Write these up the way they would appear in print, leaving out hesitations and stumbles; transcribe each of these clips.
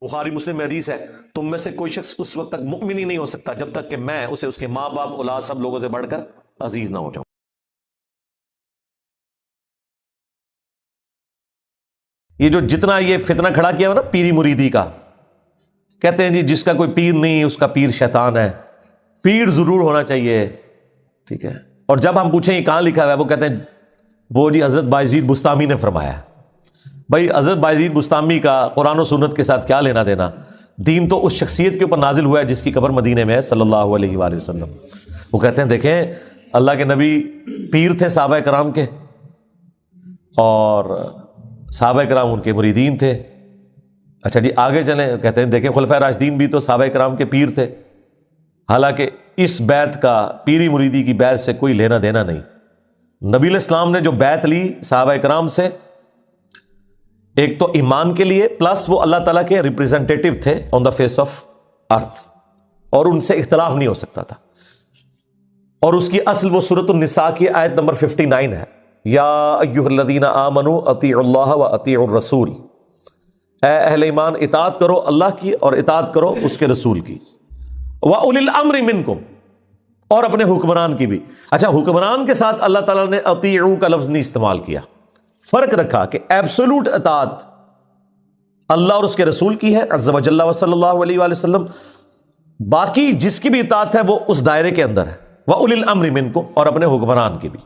بخاری مسلم میں حدیث ہے، تم میں سے کوئی شخص اس وقت تک مؤمن ہی نہیں ہو سکتا جب تک کہ میں اسے اس کے ماں باپ اولاد سب لوگوں سے بڑھ کر عزیز نہ ہو جاؤں۔ یہ جو جتنا یہ فتنہ کھڑا کیا ہوا نا پیری مریدی کا، کہتے ہیں جی جس کا کوئی پیر نہیں اس کا پیر شیطان ہے، پیر ضرور ہونا چاہیے، ٹھیک ہے۔ اور جب ہم پوچھیں یہ کہاں لکھا ہوا ہے، وہ کہتے ہیں وہ جی حضرت بایزید بستامی نے فرمایا ہے۔ بھائی حضرت بایزید بستامی کا قرآن و سنت کے ساتھ کیا لینا دینا؟ دین تو اس شخصیت کے اوپر نازل ہوا ہے جس کی قبر مدینے میں ہے صلی اللہ علیہ وآلہ وسلم۔ وہ کہتے ہیں دیکھیں اللہ کے نبی پیر تھے صحابہ کرام کے، اور صحابہ کرام ان کے مریدین تھے۔ اچھا جی آگے چلیں، کہتے ہیں دیکھیں خلفائے راشدین بھی تو صحابہ کرام کے پیر تھے، حالانکہ اس بیعت کا پیری مریدی کی بیعت سے کوئی لینا دینا نہیں۔ نبی علیہ السلام نے جو بیعت لی صحابہ کرام سے، ایک تو ایمان کے لیے، پلس وہ اللہ تعالیٰ کے ریپریزنٹیٹو تھے آن دا فیس آف ارتھ، اور ان سے اختلاف نہیں ہو سکتا تھا۔ اور اس کی اصل وہ سورۃ النساء کی آیت نمبر 59 ہے، یا ایھا الذین آمنوا اطیعوا اللہ واطیعوا الرسول، اے اہل ایمان اطاعت کرو اللہ کی اور اطاعت کرو اس کے رسول کی، وَأُولِي الْأَمْرِ مِنْكُمْ، اور اپنے حکمران کی بھی۔ اچھا حکمران کے ساتھ اللہ تعالیٰ نے اطیعوا کا لفظ نہیں استعمال کیا، فرق رکھا کہ ایبسولوٹ اطاعت اللہ اور اس کے رسول کی ہے عز و جل صلی اللہ علیہ وآلہ وسلم، باقی جس کی بھی اطاعت ہے وہ اس دائرے کے اندر ہے، وَأُولِي الْأَمْرِ مِنْكُمْ، اور اپنے حکمران کی بھی۔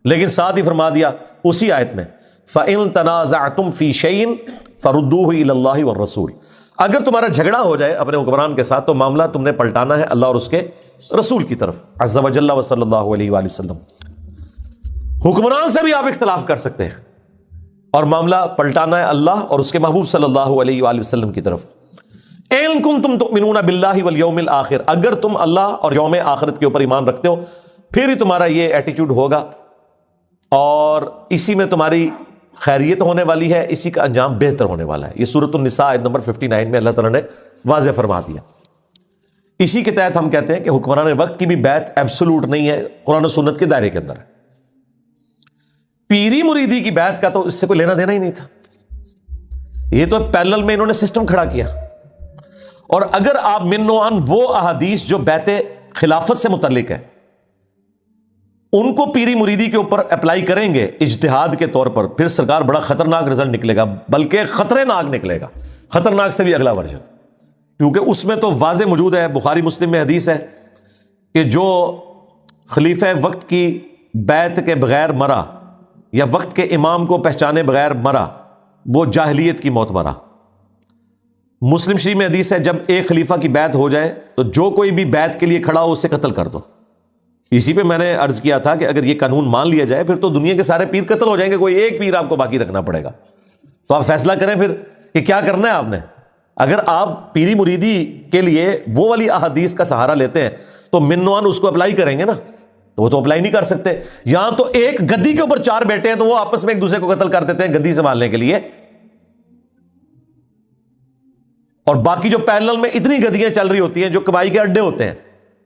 لیکن ساتھ ہی فرما دیا اسی آیت میں فَإِن تَنَازَعْتُمْ فِي شَيْءٍ فَرُدُّوهُ إِلَى اللَّهِ وَالرَّسُولِ، اگر تمہارا جھگڑا ہو جائے اپنے حکمران کے ساتھ تو معاملہ تم نے پلٹانا ہے اللہ اور اس کے رسول کی طرف عز و جل صلی اللہ علیہ وآلہ وسلم۔ حکمران سے بھی آپ اختلاف کر سکتے ہیں اور معاملہ پلٹانا ہے اللہ اور اس کے محبوب صلی اللہ علیہ وآلہ وسلم کی طرف۔ اِن كُنتُمْ تُؤْمِنُونَ بِاللَّهِ وَالْيَوْمِ الْآخِرِ، اگر تم اللہ اور یوم آخرت کے اوپر ایمان رکھتے ہو پھر ہی تمہارا یہ ایٹیٹیوڈ ہوگا، اور اسی میں تمہاری خیریت ہونے والی ہے، اسی کا انجام بہتر ہونے والا ہے۔ یہ سورۃ النساء آیت نمبر 59 میں اللہ تعالیٰ نے واضح فرما دیا۔ اسی کے تحت ہم کہتے ہیں کہ حکمران وقت کی بھی بیعت ایبسولوٹ نہیں ہے، قرآن و سنت کے دائرے کے اندر ہے۔ پیری مریدی کی بیعت کا تو اس سے کوئی لینا دینا ہی نہیں تھا، یہ تو پیرلل میں انہوں نے سسٹم کھڑا کیا۔ اور اگر آپ من و عن وہ احادیث جو بیعت خلافت سے متعلق ہے ان کو پیری مریدی کے اوپر اپلائی کریں گے اجتہاد کے طور پر، پھر سرکار بڑا خطرناک رزلٹ نکلے گا، بلکہ خطرے ناک نکلے گا، خطرناک سے بھی اگلا ورژن، کیونکہ اس میں تو واضح موجود ہے، بخاری مسلم میں حدیث ہے کہ جو خلیفہ وقت کی بیعت کے بغیر مرا یا وقت کے امام کو پہچانے بغیر مرا وہ جاہلیت کی موت مرا۔ مسلم شریف میں حدیث ہے جب ایک خلیفہ کی بیعت ہو جائے تو جو کوئی بھی بیعت کے لیے کھڑا ہو اسے قتل کر دو۔ اسی پہ میں نے عرض کیا تھا کہ اگر یہ قانون مان لیا جائے پھر تو دنیا کے سارے پیر قتل ہو جائیں گے، کوئی ایک پیر آپ کو باقی رکھنا پڑے گا۔ تو آپ فیصلہ کریں پھر کہ کیا کرنا ہے آپ نے۔ اگر آپ پیری مریدی کے لیے وہ والی احادیث کا سہارا لیتے ہیں تو منوان اس کو اپلائی کریں گے نا، تو وہ تو اپلائی نہیں کر سکتے۔ یہاں تو ایک گدی کے اوپر 4 بیٹے ہیں تو وہ آپس میں ایک دوسرے کو قتل کر دیتے ہیں گدی سنبھالنے کے لیے، اور باقی جو پیرلل میں اتنی گدیاں چل رہی ہوتی ہیں جو کبائی کے اڈے ہوتے ہیں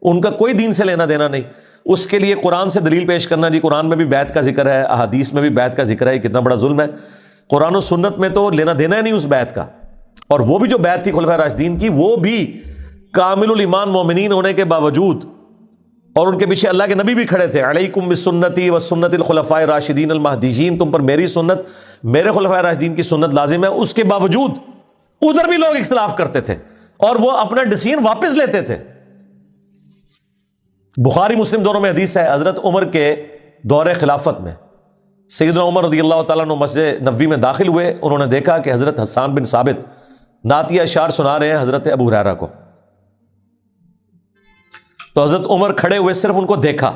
ان کا کوئی دین سے لینا دینا نہیں۔ اس کے لیے قرآن سے دلیل پیش کرنا، جی قرآن میں بھی بیعت کا ذکر ہے، احادیث میں بھی بیعت کا ذکر ہے، یہ کتنا بڑا ظلم ہے۔ قرآن و سنت میں تو لینا دینا ہی نہیں اس بیعت کا، اور وہ بھی جو بیعت تھی خلفائے راشدین کی وہ بھی کامل الایمان مومنین ہونے کے باوجود، اور ان کے پیچھے اللہ کے نبی بھی کھڑے تھے، علیکم بسنتی وسنت الخلفاء الراشدین المہدیین، تم پر میری سنت میرے خلفائے راشدین کی سنت لازم ہے۔ اس کے باوجود ادھر بھی لوگ اختلاف کرتے تھے اور وہ اپنا ڈیسیژن واپس لیتے تھے۔ بخاری مسلم دونوں میں حدیث ہے، حضرت عمر کے دور خلافت میں سیدنا عمر رضی اللہ تعالیٰ عنہ مسجد نبوی میں داخل ہوئے، انہوں نے دیکھا کہ حضرت حسان بن ثابت نعتیہ اشعار سنا رہے ہیں حضرت ابو ہریرہ کو۔ تو حضرت عمر کھڑے ہوئے صرف ان کو دیکھا،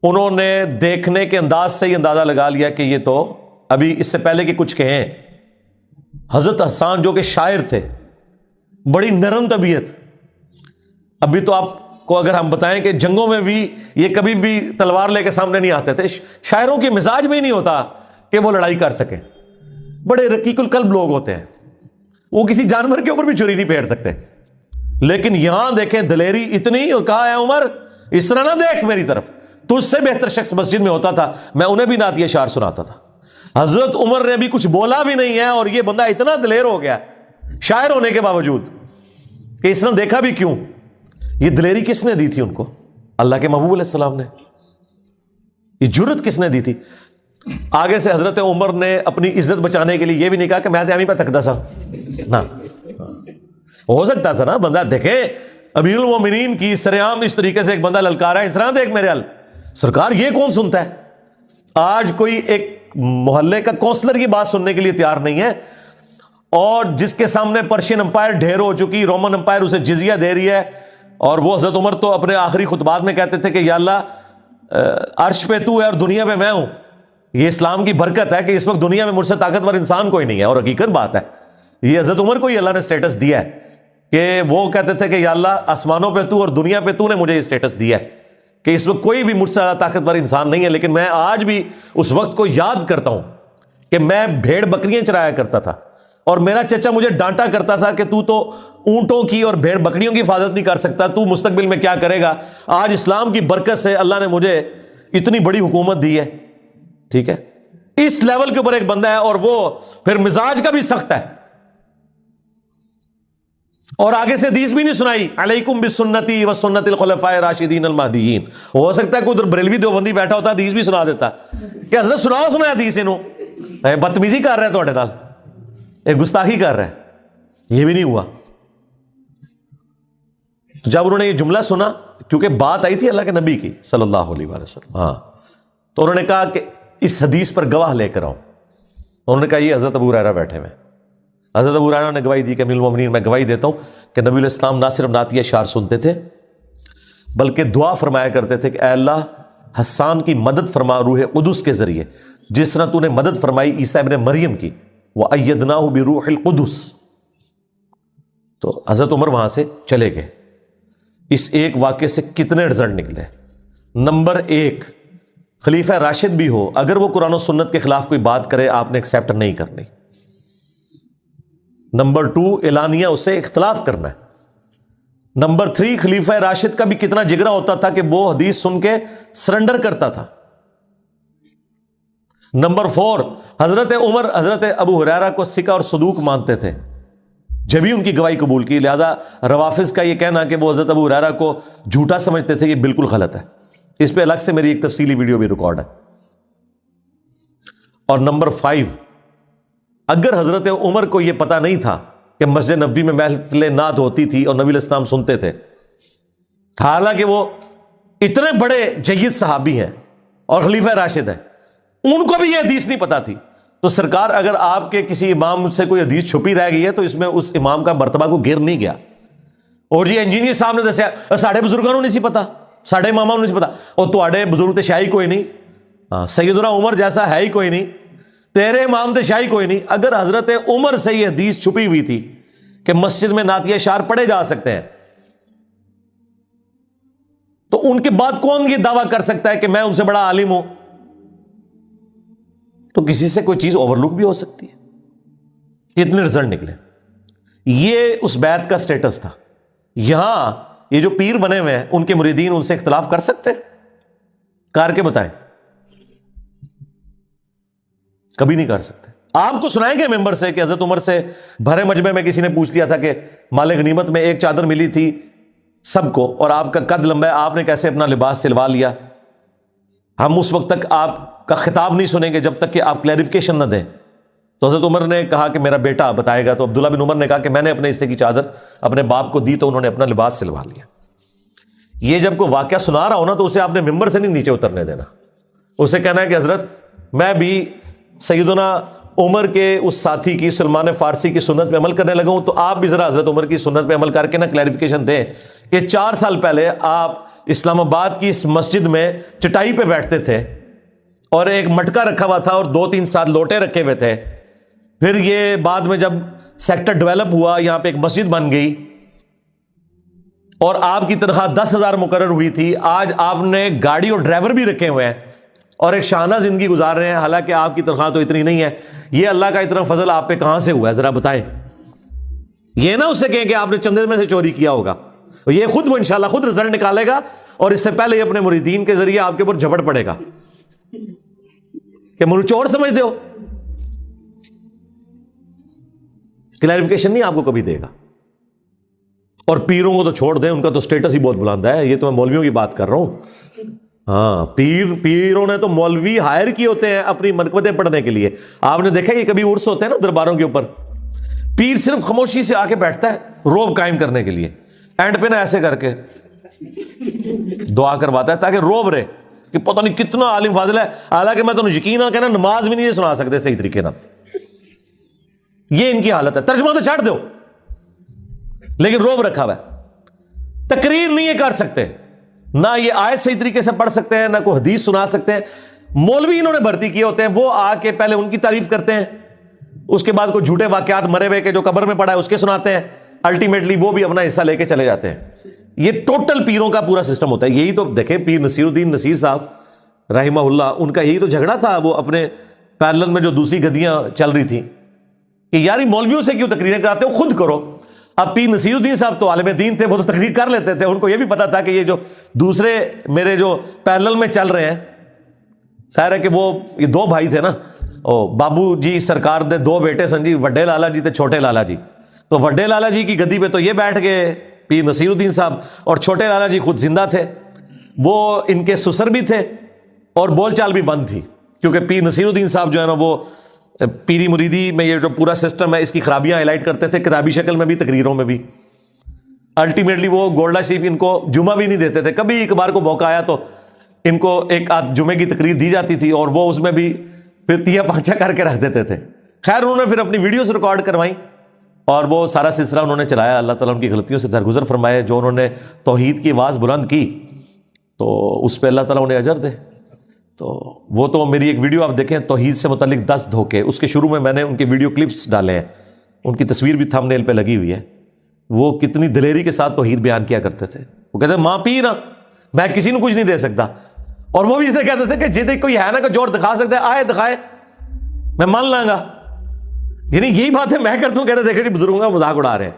انہوں نے دیکھنے کے انداز سے یہ اندازہ لگا لیا کہ یہ تو ابھی اس سے پہلے کہ کچھ کہیں، حضرت حسان جو کہ شاعر تھے، بڑی نرم طبیعت، ابھی تو آپ کو اگر ہم بتائیں کہ جنگوں میں بھی یہ کبھی بھی تلوار لے کے سامنے نہیں آتے تھے، شاعروں کے مزاج میں ہی نہیں ہوتا کہ وہ لڑائی کر سکیں، بڑے رقیق القلب لوگ ہوتے ہیں، وہ کسی جانور کے اوپر بھی چھری نہیں پھیر سکتے۔ لیکن یہاں دیکھیں دلیری اتنی، اور کہا ہے عمر اس طرح نہ دیکھ میری طرف، تجھ سے بہتر شخص مسجد میں ہوتا تھا، میں انہیں بھی نعتیہ اشعار سناتا تھا۔ حضرت عمر نے بھی کچھ بولا بھی نہیں ہے اور یہ بندہ اتنا دلیر ہو گیا شاعر ہونے کے باوجود کہ اس نے دیکھا بھی کیوں. یہ دلیری کس نے دی تھی ان کو؟ اللہ کے محبوب علیہ السلام نے. یہ جرت کس نے دی تھی؟ آگے سے حضرت عمر نے اپنی عزت بچانے کے لیے یہ بھی نہیں کہا کہ میں ہمیں پہ تکدا سا نا. ہو سکتا تھا نا بندہ دیکھے امیر المومنین کی سرعام اس طریقے سے ایک بندہ للکارا ہے, اس طرح دیکھ میرے حل سرکار یہ کون سنتا ہے. آج کوئی ایک محلے کا کونسلر کی بات سننے کے لیے تیار نہیں ہے, اور جس کے سامنے پرشین امپائر ڈھیر ہو چکی, رومن امپائر اسے جزیہ دے رہی ہے, اور وہ حضرت عمر تو اپنے آخری خطبات میں کہتے تھے کہ یا اللہ عرش پہ تو ہے اور دنیا پہ میں ہوں. یہ اسلام کی برکت ہے کہ اس وقت دنیا میں مجھ سے طاقتور انسان کوئی نہیں ہے, اور حقیقت بات ہے یہ حضرت عمر کو ہی اللہ نے سٹیٹس دیا ہے کہ وہ کہتے تھے کہ یا اللہ آسمانوں پہ تو اور دنیا پہ تو نے مجھے یہ سٹیٹس دیا ہے کہ اس وقت کوئی بھی مجھ سے زیادہ طاقتور انسان نہیں ہے. لیکن میں آج بھی اس وقت کو یاد کرتا ہوں کہ میں بھیڑ بکریاں چرایا کرتا تھا, اور میرا چچا مجھے ڈانٹا کرتا تھا کہ تو اونٹوں کی اور بھیڑ بکریوں کی حفاظت نہیں کر سکتا, تو مستقبل میں کیا کرے گا. آج اسلام کی برکت سے اللہ نے مجھے اتنی بڑی حکومت دی ہے. ٹھیک ہے, اس لیول کے اوپر ایک بندہ ہے, اور وہ پھر مزاج کا بھی سخت ہے, اور آگے سے حدیث بھی نہیں سنائی علیکم بسنتی و سنت الخلفاء الراشدین المہدیین. ہو سکتا ہے کوئی ادھر بریلوی دیوبندی بیٹھا ہوتا حدیث بھی سنا دیتا کہ حضرت سنا حدیث انہوں بدتمیزی کر رہے ہیں تھوڑے نال, ایک گستاخی کر رہے ہیں. یہ بھی نہیں ہوا. تو جب انہوں نے یہ جملہ سنا, کیونکہ بات آئی تھی اللہ کے نبی کی صلی اللہ علیہ وسلم, ہاں, تو انہوں نے کہا کہ اس حدیث پر گواہ لے کر آؤ. انہوں نے کہا یہ حضرت ابو ہریرہ بیٹھے ہوئے. حضرت ابو ہریرہ نے گواہی دی کہ امیر المومنین میں گواہی دیتا ہوں کہ نبی علیہ السلام نہ صرف نعتیہ اشعار سنتے تھے بلکہ دعا فرمایا کرتے تھے کہ اے اللہ حسان کی مدد فرما روح قدس کے ذریعے, جس طرح تو نے مدد فرمائی عیسیٰ ابن مریم کی, وَأَيَّدْنَاهُ بِرُوحِ الْقُدُسِ. تو حضرت عمر وہاں سے چلے گئے. اس ایک واقعے سے کتنے رزلٹ نکلے؟ نمبر 1, خلیفہ راشد بھی ہو, اگر وہ قرآن و سنت کے خلاف کوئی بات کرے آپ نے ایکسیپٹ نہیں کرنی. نمبر 2, اعلانیہ اس سے اختلاف کرنا ہے. نمبر 3, خلیفہ راشد کا بھی کتنا جگرا ہوتا تھا کہ وہ حدیث سن کے سرنڈر کرتا تھا. نمبر 4, حضرت عمر حضرت ابو ہریرہ کو ثقہ اور صدوق مانتے تھے, جبھی ان کی گواہی قبول کی. لہذا روافظ کا یہ کہنا کہ وہ حضرت ابو ہریرہ کو جھوٹا سمجھتے تھے یہ بالکل غلط ہے. اس پہ الگ سے میری ایک تفصیلی ویڈیو بھی ریکارڈ ہے. اور نمبر 5, اگر حضرت عمر کو یہ پتا نہیں تھا کہ مسجد نبوی میں محفل نعت ہوتی تھی اور نبی علیہ السلام سنتے تھے, حالانکہ وہ اتنے بڑے جید صحابی ہیں اور خلیفہ راشد ہیں, ان کو بھی یہ حدیث نہیں پتا تھی, تو سرکار اگر آپ کے کسی امام سے کوئی حدیث چھپی رہ گئی ہے تو اس میں اس امام کا مرتبہ کو گر نہیں گیا. اور یہ انجینئر صاحب نے دسیا ساڑھے بزرگوں نے نہیں سی پتا, ساڑھے اماموں نے نہیں سی پتا, اور تواڈے بزرگ تے شاہی کوئی نہیں, سیدنا عمر جیسا ہے ہی کوئی نہیں, تیرے امام تے شاہی کوئی نہیں. اگر حضرت عمر سے یہ حدیث چھپی ہوئی تھی کہ مسجد میں نعتیہ اشعار پڑھے جا سکتے ہیں, تو ان کے بعد کون یہ دعویٰ کر سکتا ہے کہ میں ان سے بڑا عالم ہوں؟ تو کسی سے کوئی چیز اوور لک بھی ہو سکتی ہے. اتنے رزلٹ نکلے. یہ اس بیعت کا سٹیٹس تھا. یہاں یہ جو پیر بنے ہوئے ہیں ان کے مریدین ان سے اختلاف کر سکتے ہیں؟ کار کے بتائیں. کبھی نہیں کر سکتے. آپ کو سنائیں گے ممبر سے کہ حضرت عمر سے بھرے مجمع میں کسی نے پوچھ لیا تھا کہ مال غنیمت میں ایک چادر ملی تھی سب کو اور آپ کا قد لمبا ہے, آپ نے کیسے اپنا لباس سلوا لیا؟ ہم اس وقت تک آپ کا خطاب نہیں سنیں گے جب تک کہ آپ کلیریفیکیشن نہ دیں. تو حضرت عمر نے کہا کہ میرا بیٹا بتائے گا. تو عبداللہ بن عمر نے کہا کہ میں نے اپنے حصے کی چادر اپنے باپ کو دی تو انہوں نے اپنا لباس سلوا لیا. یہ جب کوئی واقعہ سنا رہا ہو نا تو اسے آپ نے ممبر سے نہیں نیچے اترنے دینا. اسے کہنا ہے کہ حضرت میں بھی سیدنا عمر کے اس ساتھی کی سلمان فارسی کی سنت پہ عمل کرنے لگا ہوں, تو آپ بھی ذرا حضرت عمر کی سنت پہ عمل کر کے نا کلیریفیکیشن دیں کہ 4 سال پہلے آپ اسلام آباد کی اس مسجد میں چٹائی پہ بیٹھتے تھے اور ایک مٹکا رکھا ہوا تھا اور 2-3 لوٹے رکھے ہوئے تھے. پھر یہ بعد میں جب سیکٹر ڈیولپ ہوا یہاں پہ ایک مسجد بن گئی اور آپ کی تنخواہ 10,000 مقرر ہوئی تھی. آج آپ نے گاڑی اور ڈرائیور بھی رکھے ہوئے ہیں اور ایک شانہ زندگی گزار رہے ہیں, حالانکہ آپ کی تنخواہ تو اتنی نہیں ہے. یہ اللہ کا اتنا فضل آپ پہ کہاں سے ہوا ہے ذرا بتائیں. یہ نہ اس سے کہیں کہ آپ نے چندے میں سے چوری کیا ہوگا. یہ خود وہ انشاءاللہ خود رزلٹ نکالے گا اور اس سے پہلے یہ اپنے مریدین کے ذریعے آپ کے اوپر جھپٹ پڑے گا کہ مجھے چور سمجھتے ہو. کلیریفیکیشن نہیں آپ کو کبھی دے گا. اور پیروں کو تو چھوڑ دیں, ان کا تو سٹیٹس ہی بہت بلند ہے. یہ تو میں مولویوں کی بات کر رہا ہوں. ہاں, پیروں نے تو مولوی ہائر کیے ہوتے ہیں اپنی منقبتیں پڑھنے کے لیے. آپ نے دیکھا یہ کبھی عرس ہوتے ہیں نا درباروں کے اوپر, پیر صرف خاموشی سے آ کے بیٹھتا ہے روب قائم کرنے کے لیے, اینڈ پہ نا ایسے کر کے دعا کرواتا ہے تاکہ روب رہے کہ پتہ نہیں کتنا عالم فاضل ہے. حالانکہ میں تو یقین کہنا نماز بھی نہیں سنا سکتے صحیح طریقے نہ. یہ ان کی حالت ہے. ترجمہ تو چھاڑ دو, لیکن روب رکھا ہوا ہے. تقریر نہیں یہ کر سکتے, نہ یہ آیت صحیح طریقے سے پڑھ سکتے ہیں, نہ کوئی حدیث سنا سکتے ہیں. مولوی انہوں نے بھرتی کیے ہوتے ہیں, وہ آ کے پہلے ان کی تعریف کرتے ہیں, اس کے بعد کوئی جھوٹے واقعات مرے ہوئے کے جو قبر میں پڑا ہے اس کے سناتے ہیں, الٹیمیٹلی وہ بھی اپنا حصہ لے کے چلے جاتے ہیں. یہ ٹوٹل پیروں کا پورا سسٹم ہوتا ہے. یہی تو دیکھیں پیر نصیر الدین نصیر صاحب رحمہ اللہ, ان کا یہی تو جھگڑا تھا وہ اپنے پیرلل میں جو دوسری گدیاں چل رہی تھیں کہ یار مولویوں سے کیوں تقریریں کراتے ہو, خود کرو. اب پیر نصیر الدین صاحب تو عالم دین تھے, وہ تو تقریر کر لیتے تھے. ان کو یہ بھی پتا تھا کہ یہ جو دوسرے میرے جو پیرلل میں چل رہے ہیں, ظاہر ہے کہ وہ یہ دو بھائی تھے نا, بابو جی سرکار دے دو بیٹے سن جی, وڈے لالا جی تے چھوٹے لالا جی. تو وڈے لالا جی کی گدی پہ تو یہ بیٹھ گئے پیر نصیر الدین صاحب, اور چھوٹے لالا جی خود زندہ تھے, وہ ان کے سسر بھی تھے اور بول چال بھی بند تھی, کیونکہ پیر نصیر الدین صاحب جو ہے نا وہ پیری مریدی میں یہ جو پورا سسٹم ہے اس کی خرابیاں ہائی لائٹ کرتے تھے, کتابی شکل میں بھی تقریروں میں بھی. الٹیمیٹلی وہ گولڈا شریف ان کو جمعہ بھی نہیں دیتے تھے. کبھی ایک بار کو موقع آیا تو ان کو ایک آدھ جمعے کی تقریر دی جاتی تھی, اور وہ اس میں بھی پھر تیا پانچا کر کے رکھ دیتے تھے. خیر انہوں نے پھر اپنی ویڈیوز ریکارڈ کروائی اور وہ سارا سلسلہ انہوں نے چلایا. اللہ تعالیٰ ان کی غلطیوں سے درگزر فرمائے. جو انہوں نے توحید کی آواز بلند کی تو اس پہ اللہ تعالیٰ انہیں اجر دے. تو وہ تو میری ایک ویڈیو آپ دیکھیں, توحید سے متعلق 10 دھوکے, اس کے شروع میں نے ان کے ویڈیو کلپس ڈالے ہیں, ان کی تصویر بھی تھمب نیل پہ لگی ہوئی ہے. وہ کتنی دلیری کے ساتھ توحید بیان کیا کرتے تھے. وہ کہتے ہیں ماں پی نا, میں کسی کو کچھ نہیں دے سکتا. اور وہ بھی اسے کہتے تھے کہ جتنے کوئی ہے نا کہ جوڑ دکھا سکتا ہے, آئے دکھائے, میں مان لاں گا. یعنی یہی بات ہے میں کرتا ہوں, کہتے دیکھیں جی بزرگوں کا مذاق اڑا رہے ہیں.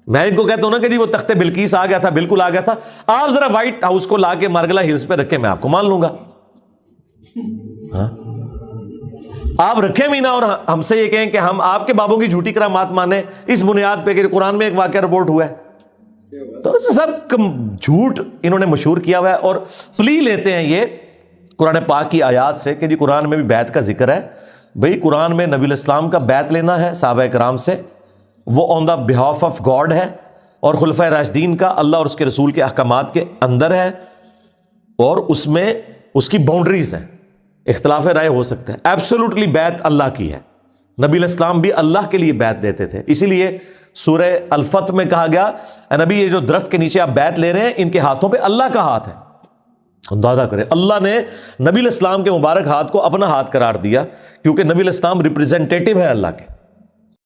میں ان کو کہتا ہوں نا کہ جی وہ تخت بلقیس آ گیا تھا, بالکل آ گیا تھا, آپ ذرا وائٹ ہاؤس کو لا کے مارگلا ہلز پہ رکھے, میں آپ کو مان لوں گا. ہاں آپ رکھیں بھی نا, اور ہم سے یہ کہیں کہ ہم آپ کے بابوں کی جھوٹی کرامات مانیں اس بنیاد پہ کہ قرآن میں ایک واقعہ رپورٹ ہوا ہے. تو سب جھوٹ انہوں نے مشہور کیا ہوا ہے, اور پلی لیتے ہیں یہ قرآن پاک کی آیات سے کہ جی قرآن میں بھی بیعت کا ذکر ہے. بھئی قرآن میں نبی الاسلام کا بیعت لینا ہے صحابہ کرام سے, وہ آن دا بہاف آف گاڈ ہے, اور خلفائے راشدین کا اللہ اور اس کے رسول کے احکامات کے اندر ہے, اور اس میں اس کی باؤنڈریز ہیں, اختلاف رائے ہو سکتا ہے. ایبسولوٹلی بیعت اللہ کی ہے. نبی الاسلام بھی اللہ کے لیے بیعت دیتے تھے. اسی لیے سورہ الفتح میں کہا گیا اے نبی یہ جو درخت کے نیچے آپ بیعت لے رہے ہیں ان کے ہاتھوں پہ اللہ کا ہاتھ ہے. اندازہ کریں, اللہ نے نبی الاسلام کے مبارک ہاتھ کو اپنا ہاتھ قرار دیا, کیونکہ نبی الاسلام ریپریزنٹیٹو ہے اللہ کے.